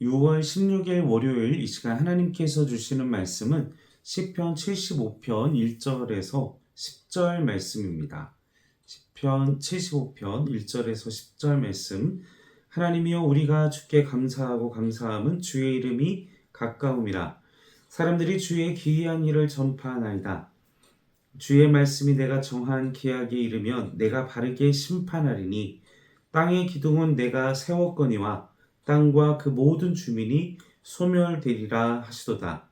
6월 16일 월요일 이 시간 하나님께서 주시는 말씀은 시편 75편 1절에서 10절 말씀입니다. 시편 75편 1절에서 10절 말씀. 하나님이여 우리가 주께 감사하고 감사함은 주의 이름이 가까움이라. 사람들이 주의 기이한 일을 전파하나이다. 주의 말씀이 내가 정한 기약에 이르면 내가 바르게 심판하리니 땅의 기둥은 내가 세웠거니와 땅과 그 모든 주민이 소멸되리라 하시도다.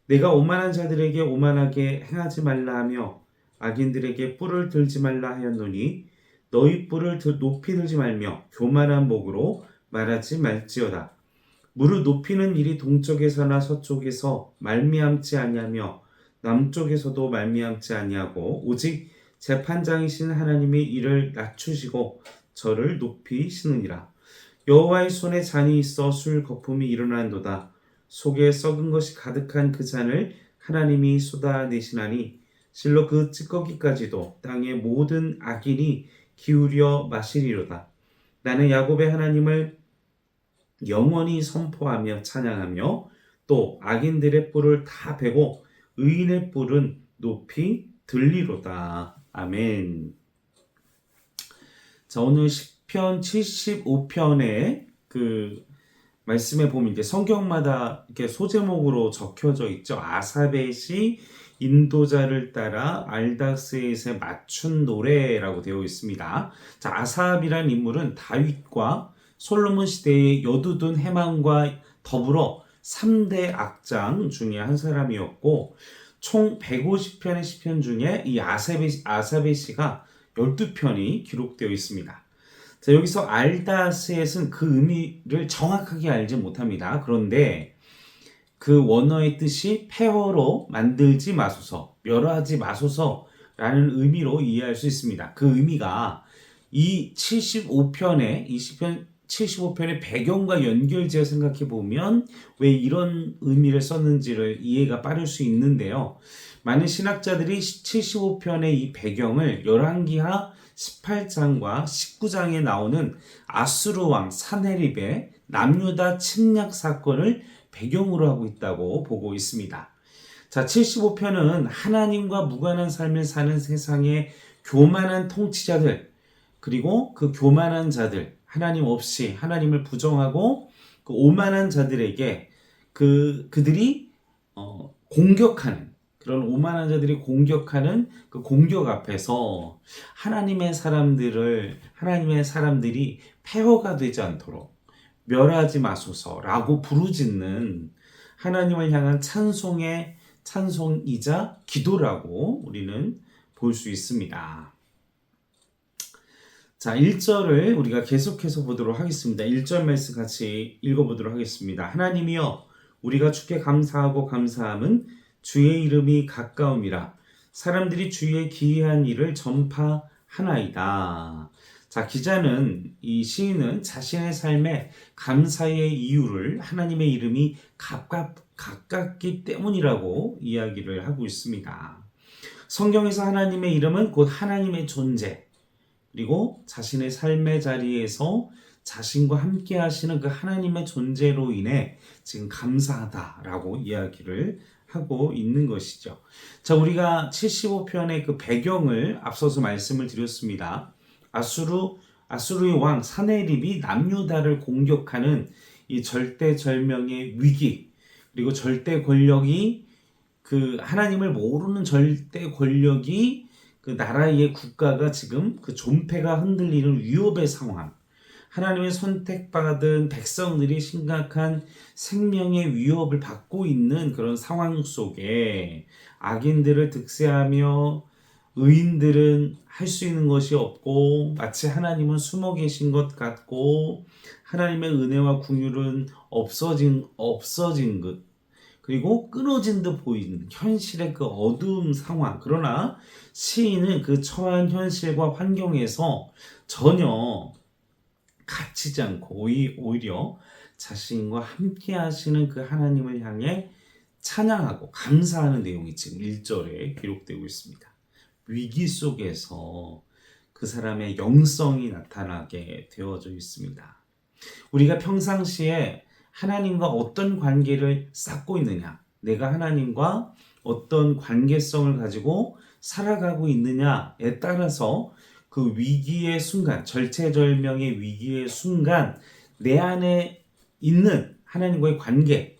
내가 오만한 자들에게 오만하게 행하지 말라 하며 악인들에게 뿔을 들지 말라 하였노니 너희 뿔을 높이 들지 말며 교만한 목으로 말하지 말지어다. 무릇 높이는 일이 동쪽에서나 서쪽에서 말미암지 아니하며 남쪽에서도 말미암지 아니하고 오직 재판장이신 하나님이 이를 낮추시고 저를 높이시느니라. 여호와의 손에 잔이 있어 술 거품이 일어난도다. 속에 썩은 것이 가득한 그 잔을 하나님이 쏟아내시나니 실로 그 찌꺼기까지도 땅의 모든 악인이 기울여 마시리로다. 나는 야곱의 하나님을 영원히 선포하며 찬양하며 또 악인들의 뿔을 다 베고 의인의 뿔은 높이 들리로다. 아멘. 자, 오늘 시편 75편의 그 말씀에 보면 이제 성경마다 이렇게 소제목으로 적혀져 있죠. 아삽의 시, 인도자를 따라 알닥스에서 맞춘 노래라고 되어 있습니다. 자, 아삽이란 인물은 다윗과 솔로몬 시대의 여두둔 해만과 더불어 3대 악장 중에 한 사람이었고 총 150편의 시편 중에 이 아삽의 시가 12편이 기록되어 있습니다. 자, 여기서 알다스엣은 그 의미를 정확하게 알지 못합니다. 그런데 그 원어의 뜻이 폐허로 만들지 마소서, 멸하지 마소서라는 의미로 이해할 수 있습니다. 그 의미가 이 75편의 75편의 배경과 연결지어 생각해 보면 왜 이런 의미를 썼는지를 이해가 빠를 수 있는데요. 많은 신학자들이 75편의 이 배경을 열왕기하 18장과 19장에 나오는 아수르 왕 사네립의 남유다 침략 사건을 배경으로 하고 있다고 보고 있습니다. 자, 75편은 하나님과 무관한 삶을 사는 세상의 교만한 통치자들, 그리고 그 교만한 자들, 하나님 없이 하나님을 부정하고 그 오만한 자들에게 그들이 공격하는, 그런 오만한 자들이 공격하는 그 공격 앞에서 하나님의 사람들이 폐허가 되지 않도록 멸하지 마소서라고 부르짖는 하나님을 향한 찬송이자 기도라고 우리는 볼 수 있습니다. 자, 1절을 우리가 계속해서 보도록 하겠습니다. 1절 말씀 같이 읽어보도록 하겠습니다. 하나님이여 우리가 주께 감사하고 감사함은 주의 이름이 가까움이라. 사람들이 주의 기이한 일을 전파하나이다. 자, 이 시인은 자신의 삶에 감사의 이유를 하나님의 이름이 가깝기 때문이라고 이야기를 하고 있습니다. 성경에서 하나님의 이름은 곧 하나님의 존재, 그리고 자신의 삶의 자리에서 자신과 함께 하시는 그 하나님의 존재로 인해 지금 감사하다라고 이야기를 하고 있는 것이죠. 자, 우리가 75편의 그 배경을 앞서서 말씀을 드렸습니다. 아수르의 왕 사네립이 남유다를 공격하는 이 절대절명의 위기, 그리고 절대 권력이 그 하나님을 모르는 절대 권력이 그 나라의 국가가 지금 그 존폐가 흔들리는 위협의 상황, 하나님의 선택받은 백성들이 심각한 생명의 위협을 받고 있는 그런 상황 속에 악인들을 득세하며 의인들은 할 수 있는 것이 없고 마치 하나님은 숨어 계신 것 같고 하나님의 은혜와 긍휼은 없어진 것, 그리고 끊어진 듯 보이는 현실의 그 어두운 상황. 그러나 시인은 그 처한 현실과 환경에서 전혀 갇히지 않고 오히려 자신과 함께 하시는 그 하나님을 향해 찬양하고 감사하는 내용이 지금 1절에 기록되고 있습니다. 위기 속에서 그 사람의 영성이 나타나게 되어져 있습니다. 우리가 평상시에 하나님과 어떤 관계를 쌓고 있느냐, 내가 하나님과 어떤 관계성을 가지고 살아가고 있느냐에 따라서 그 위기의 순간, 절체절명의 위기의 순간 내 안에 있는 하나님과의 관계,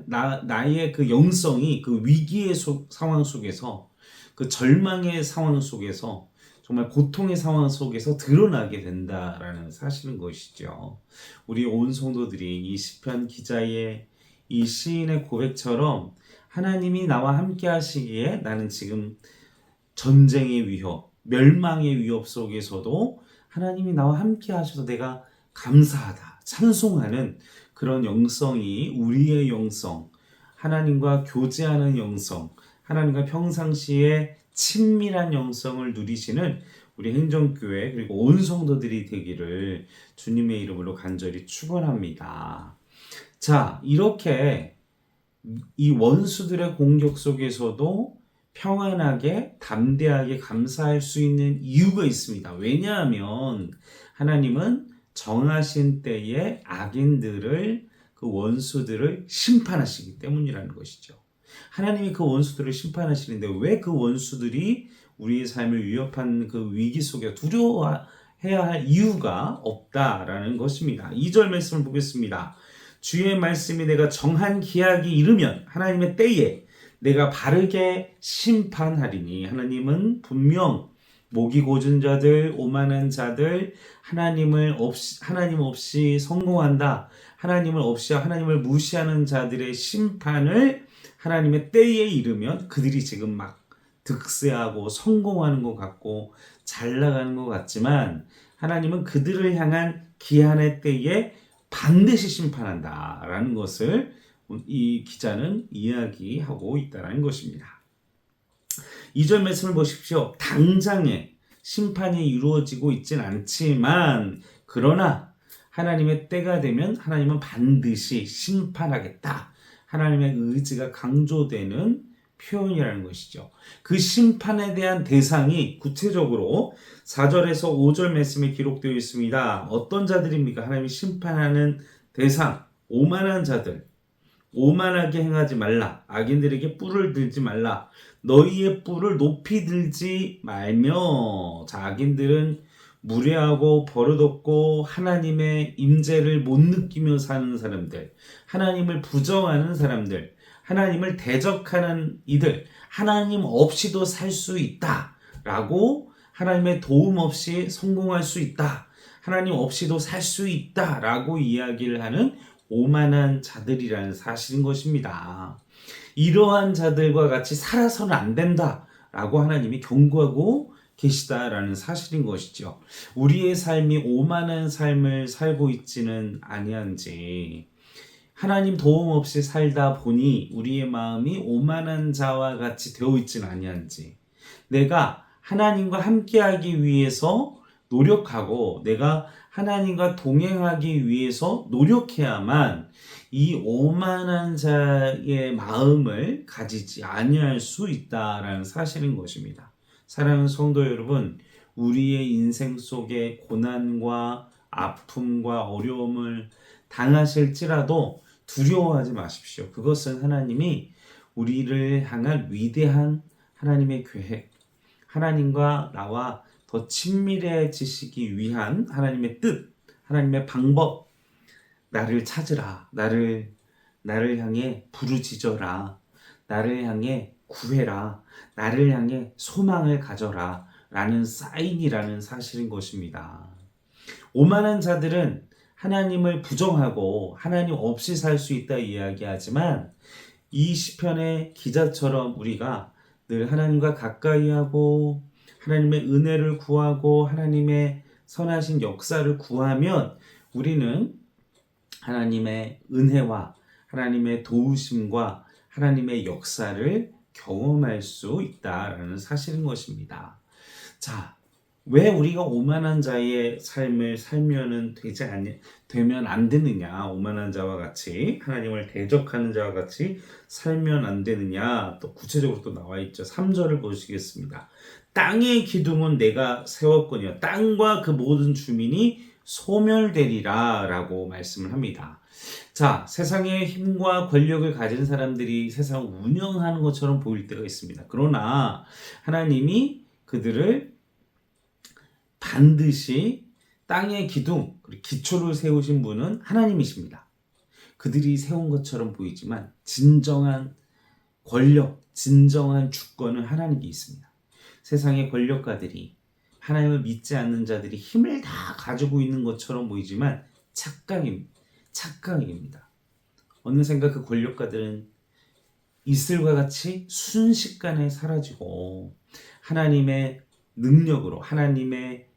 나의 그 영성이 그 위기의 상황 속에서, 그 절망의 상황 속에서, 정말 고통의 상황 속에서 드러나게 된다라는 사실인 것이죠. 우리 온 성도들이 이 시편 기자의 이 시인의 고백처럼 하나님이 나와 함께 하시기에 나는 지금 전쟁의 위협, 멸망의 위협 속에서도 하나님이 나와 함께 하셔서 내가 감사하다, 찬송하는 그런 영성이 우리의 영성, 하나님과 교제하는 영성, 하나님과 평상시에 친밀한 영성을 누리시는 우리 행정교회 그리고 온 성도들이 되기를 주님의 이름으로 간절히 축원합니다. 자, 이렇게 이 원수들의 공격 속에서도 평안하게 담대하게 감사할 수 있는 이유가 있습니다. 왜냐하면 하나님은 정하신 때에 악인들을, 그 원수들을 심판하시기 때문이라는 것이죠. 하나님이 그 원수들을 심판하시는데 왜 그 원수들이 우리의 삶을 위협한 그 위기 속에 두려워해야 할 이유가 없다라는 것입니다. 2절 말씀을 보겠습니다. 주의 말씀이 내가 정한 기약이 이르면 하나님의 때에 내가 바르게 심판하리니. 하나님은 분명 목이 고준 자들, 오만한 자들, 하나님 없이 성공한다, 하나님을 무시하는 자들의 심판을 하나님의 때에 이르면 그들이 지금 막 득세하고 성공하는 것 같고 잘 나가는 것 같지만 하나님은 그들을 향한 기한의 때에 반드시 심판한다라는 것을 이 기자는 이야기하고 있다는 것입니다. 2절 말씀을 보십시오. 당장에 심판이 이루어지고 있진 않지만 그러나 하나님의 때가 되면 하나님은 반드시 심판하겠다. 하나님의 의지가 강조되는 표현이라는 것이죠. 그 심판에 대한 대상이 구체적으로 4절에서 5절 말씀에 기록되어 있습니다. 어떤 자들입니까? 하나님이 심판하는 대상, 오만한 자들. 오만하게 행하지 말라. 악인들에게 뿔을 들지 말라. 너희의 뿔을 높이 들지 말며. 자, 악인들은 무례하고 버릇없고 하나님의 임재를 못 느끼며 사는 사람들, 하나님을 부정하는 사람들, 하나님을 대적하는 이들, 하나님 없이도 살 수 있다 라고, 하나님의 도움 없이 성공할 수 있다, 하나님 없이도 살 수 있다 라고 이야기를 하는 오만한 자들이라는 사실인 것입니다. 이러한 자들과 같이 살아서는 안 된다 라고 하나님이 경고하고 계시다라는 사실인 것이죠. 우리의 삶이 오만한 삶을 살고 있지는 아니한지, 하나님 도움 없이 살다 보니 우리의 마음이 오만한 자와 같이 되어 있지는 아니한지, 내가 하나님과 함께하기 위해서 노력하고 내가 하나님과 동행하기 위해서 노력해야만 이 오만한 자의 마음을 가지지 아니할 수 있다라는 사실인 것입니다. 사랑하는 성도 여러분, 우리의 인생 속에 고난과 아픔과 어려움을 당하실지라도 두려워하지 마십시오. 그것은 하나님이 우리를 향한 위대한 하나님의 계획, 하나님과 나와 더 친밀해지시기 위한 하나님의 뜻, 하나님의 방법, 나를 찾으라, 나를 향해 부르짖어라, 나를 향해 구해라, 나를 향해 소망을 가져라 라는 사인이라는 사실인 것입니다. 오만한 자들은 하나님을 부정하고 하나님 없이 살 수 있다 이야기하지만 이 시편의 기자처럼 우리가 늘 하나님과 가까이 하고 하나님의 은혜를 구하고 하나님의 선하신 역사를 구하면 우리는 하나님의 은혜와 하나님의 도우심과 하나님의 역사를 경험할 수 있다라는 사실인 것입니다. 자, 왜 우리가 오만한 자의 삶을 되면 안 되느냐, 오만한 자와 같이 하나님을 대적하는 자와 같이 살면 안 되느냐, 또 구체적으로 또 나와 있죠. 3절을 보시겠습니다. 땅의 기둥은 내가 세웠거니와 땅과 그 모든 주민이 소멸되리라 라고 말씀을 합니다. 자, 세상에 힘과 권력을 가진 사람들이 세상을 운영하는 것처럼 보일 때가 있습니다. 그러나 하나님이 그들을 반드시 땅의 기둥, 그리고 기초를 세우신 분은 하나님이십니다. 그들이 세운 것처럼 보이지만 진정한 권력, 진정한 주권은 하나님께 있습니다. 세상의 권력가들이 하나님을 믿지 않는 자들이 힘을 다 가지고 있는 것처럼 보이지만 착각입니다. 어느샌가 그 권력가들은 이슬과 같이 순식간에 사라지고 하나님의 능력으로, 하나님의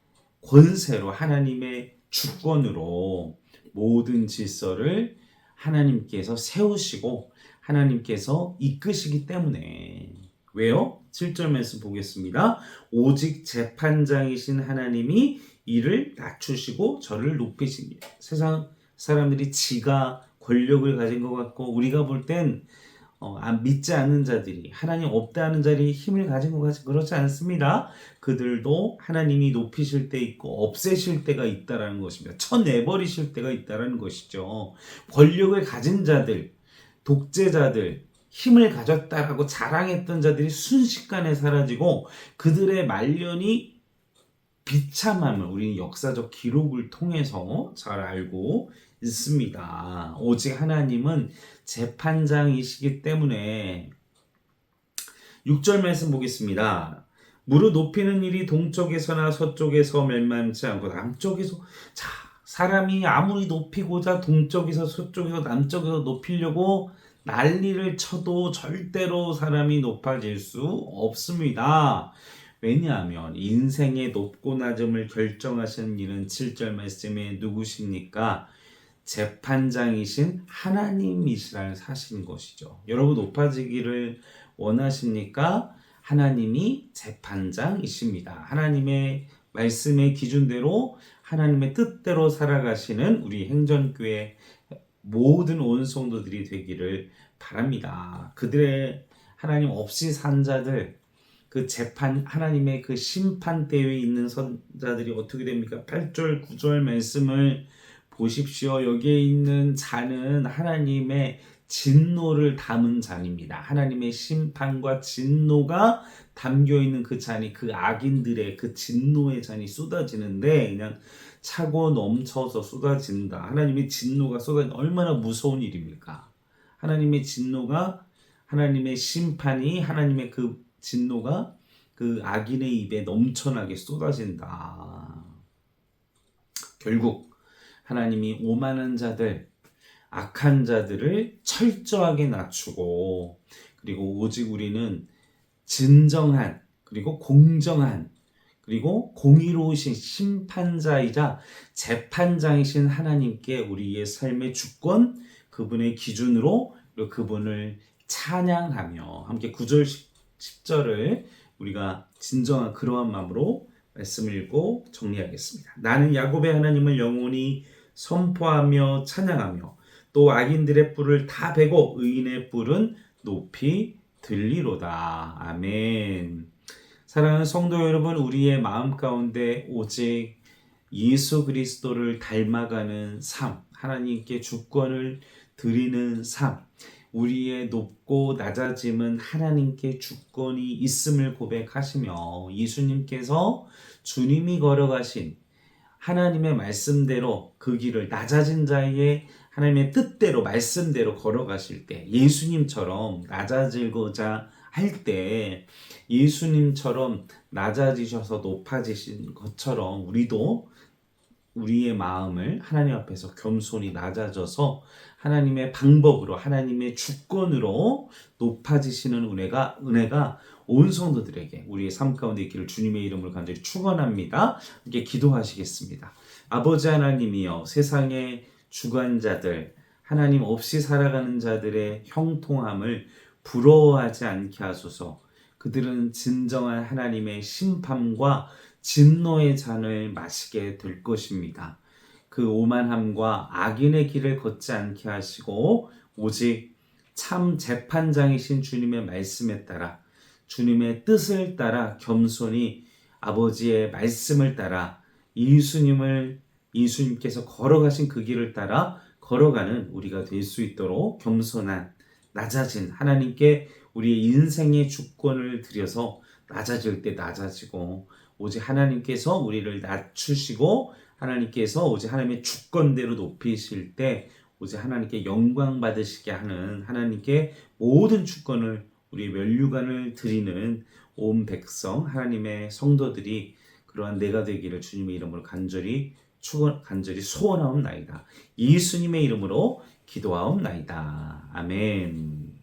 권세로, 하나님의 주권으로 모든 질서를 하나님께서 세우시고 하나님께서 이끄시기 때문에. 왜요? 7절 말씀 보겠습니다. 오직 재판장이신 하나님이 이를 낮추시고 저를 높이시니. 세상 사람들이 지가 권력을 가진 것 같고 우리가 볼 땐 믿지 않는 자들이 하나님 없다는 자리 힘을 가진 것 같이 그렇지 않습니다. 그들도 하나님이 높이실 때 있고 없애실 때가 있다라는 것입니다. 쳐내버리실 때가 있다라는 것이죠. 권력을 가진 자들, 독재자들, 힘을 가졌다라고 자랑했던 자들이 순식간에 사라지고 그들의 말년이 비참함을 우리는 역사적 기록을 통해서 잘 알고 있습니다. 오직 하나님은 재판장이시기 때문에. 6절 말씀 보겠습니다. 무릇 높이는 일이 동쪽에서나 서쪽에서 멸망치 않고 남쪽에서. 자, 사람이 아무리 높이고자 동쪽에서 서쪽에서 남쪽에서 높이려고 난리를 쳐도 절대로 사람이 높아질 수 없습니다. 왜냐하면 인생의 높고 낮음을 결정하시는 일은 7절 말씀에 누구십니까? 재판장이신 하나님이시라는 사실인 것이죠. 여러분 높아지기를 원하십니까? 하나님이 재판장이십니다. 하나님의 말씀의 기준대로 하나님의 뜻대로 살아가시는 우리 행전교회 모든 온 성도들이 되기를 바랍니다. 그들의 하나님 없이 산 자들, 그 재판, 하나님의 그 심판대에 있는 선자들이 어떻게 됩니까? 8절, 9절 말씀을 보십시오. 여기에 있는 자는 하나님의 진노를 담은 잔입니다. 하나님의 심판과 진노가 담겨 있는 그 잔이, 그 악인들의 그 진노의 잔이 쏟아지는데 그냥 차고 넘쳐서 쏟아진다. 하나님의 진노가 쏟아지는 얼마나 무서운 일입니까? 하나님의 진노가, 하나님의 심판이, 하나님의 그 진노가 그 악인의 입에 넘쳐나게 쏟아진다. 결국 하나님이 오만한 자들, 악한 자들을 철저하게 낮추고 그리고 오직 우리는 진정한 그리고 공정한 그리고 공의로우신 심판자이자 재판장이신 하나님께 우리의 삶의 주권, 그분의 기준으로 그분을 찬양하며 함께 9절 10절을 우리가 진정한 그러한 마음으로 말씀을 읽고 정리하겠습니다. 나는 야곱의 하나님을 영원히 선포하며 찬양하며 또 악인들의 뿔을 다 베고 의인의 뿔은 높이 들리로다. 아멘. 사랑하는 성도 여러분, 우리의 마음 가운데 오직 예수 그리스도를 닮아가는 삶, 하나님께 주권을 드리는 삶, 우리의 높고 낮아짐은 하나님께 주권이 있음을 고백하시며 예수님께서 주님이 걸어가신 하나님의 말씀대로 그 길을 낮아진 자의 하나님의 뜻대로 말씀대로 걸어가실 때 예수님처럼 낮아지고자 할 때 예수님처럼 낮아지셔서 높아지신 것처럼 우리도 우리의 마음을 하나님 앞에서 겸손히 낮아져서 하나님의 방법으로 하나님의 주권으로 높아지시는 은혜가 온 성도들에게 우리의 삶 가운데 있기를 주님의 이름으로 간절히 축원합니다. 함께 기도하시겠습니다. 아버지 하나님이여, 세상의 주관자들, 하나님 없이 살아가는 자들의 형통함을 부러워하지 않게 하소서. 그들은 진정한 하나님의 심판과 진노의 잔을 마시게 될 것입니다. 그 오만함과 악인의 길을 걷지 않게 하시고 오직 참 재판장이신 주님의 말씀에 따라 주님의 뜻을 따라 겸손히 아버지의 말씀을 따라 예수님을 예수님께서 걸어가신 그 길을 따라 걸어가는 우리가 될 수 있도록 겸손한 낮아진 하나님께 우리의 인생의 주권을 들여서 낮아질 때 낮아지고 오직 하나님께서 우리를 낮추시고 하나님께서 오직 하나님의 주권대로 높이실 때 오직 하나님께 영광 받으시게 하는 하나님께 모든 주권을 우리의 면류관을 드리는 온 백성 하나님의 성도들이 그러한 내가 되기를 주님의 이름으로 간절히 소원하옵나이다. 예수님의 이름으로 기도하옵나이다. 아멘.